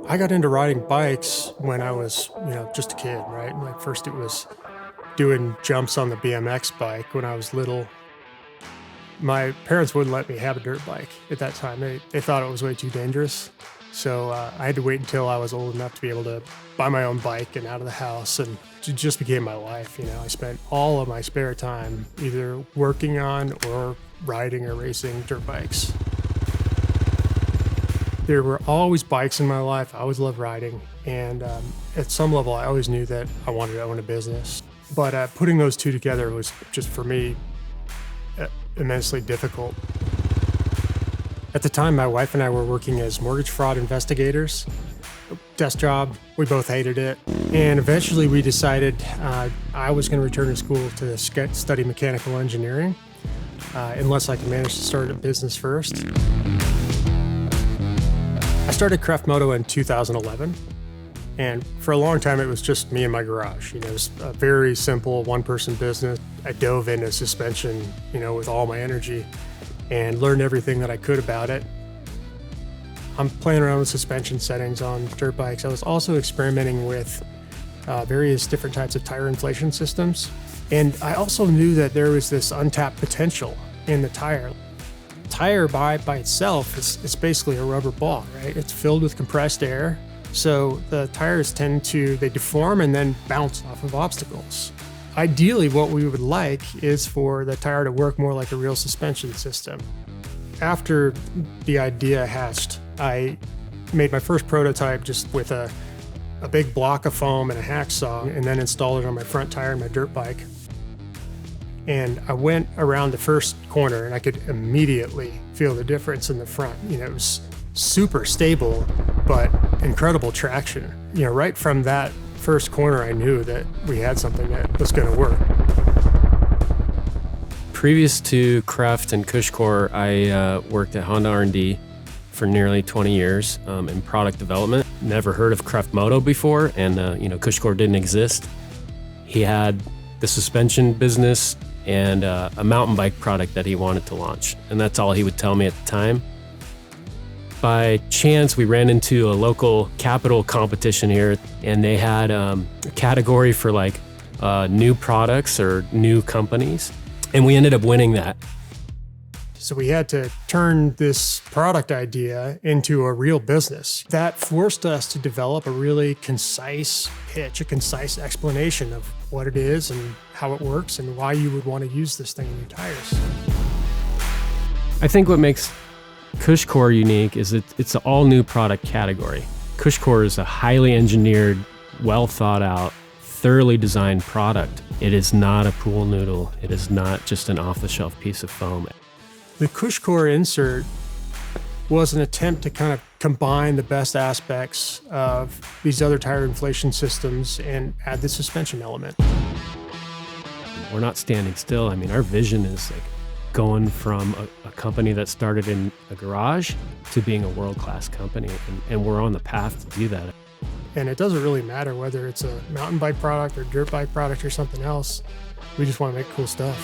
I got into riding bikes when I was, just a kid, right? Like first it was doing jumps on the BMX bike when I was little. My parents wouldn't let me have a dirt bike at that time. They thought it was way too dangerous. So I had to wait until I was old enough to be able to buy my own bike and out of the house, and it just became my life. I spent all of my spare time either working on or riding or racing dirt bikes. There were always bikes in my life. I always loved riding. And at some level, I always knew that I wanted to own a business. But putting those two together was just, for me, immensely difficult. At the time, my wife and I were working as mortgage fraud investigators. Desk job, we both hated it. And eventually we decided I was going to return to school to study mechanical engineering, unless I could manage to start a business first. I started Craft Moto in 2011, and for a long time it was just me in my garage. It was a very simple one-person business. I dove into suspension, with all my energy and learned everything that I could about it. I'm playing around with suspension settings on dirt bikes. I was also experimenting with various different types of tire inflation systems, and I also knew that there was this untapped potential in the tire. Tire by itself is basically a rubber ball, right? It's filled with compressed air. So the tires they deform and then bounce off of obstacles. Ideally, what we would like is for the tire to work more like a real suspension system. After the idea hatched, I made my first prototype just with a big block of foam and a hacksaw, and then installed it on my front tire in my dirt bike. And I went around the first corner and I could immediately feel the difference in the front. It was super stable, but incredible traction. Right from that first corner, I knew that we had something that was going to work. Previous to Craft and Cush Core, I worked at Honda R&D for nearly 20 years in product development. Never heard of Craft Moto before, and Cush Core didn't exist. He had the suspension business and a mountain bike product that he wanted to launch. And that's all he would tell me at the time. By chance, we ran into a local capital competition here, and they had a category for new products or new companies. And we ended up winning that. So we had to turn this product idea into a real business. That forced us to develop a really concise pitch, a concise explanation of what it is and how it works and why you would want to use this thing in your tires. I think what makes Cush Core unique is it's an all-new product category. Cush Core is a highly engineered, well thought out, thoroughly designed product. It is not a pool noodle. It is not just an off-the-shelf piece of foam. The Cush Core insert was an attempt to kind of combine the best aspects of these other tire inflation systems and add the suspension element. We're not standing still. Our vision is going from a company that started in a garage to being a world-class company, and we're on the path to do that. And it doesn't really matter whether it's a mountain bike product or dirt bike product or something else. We just want to make cool stuff.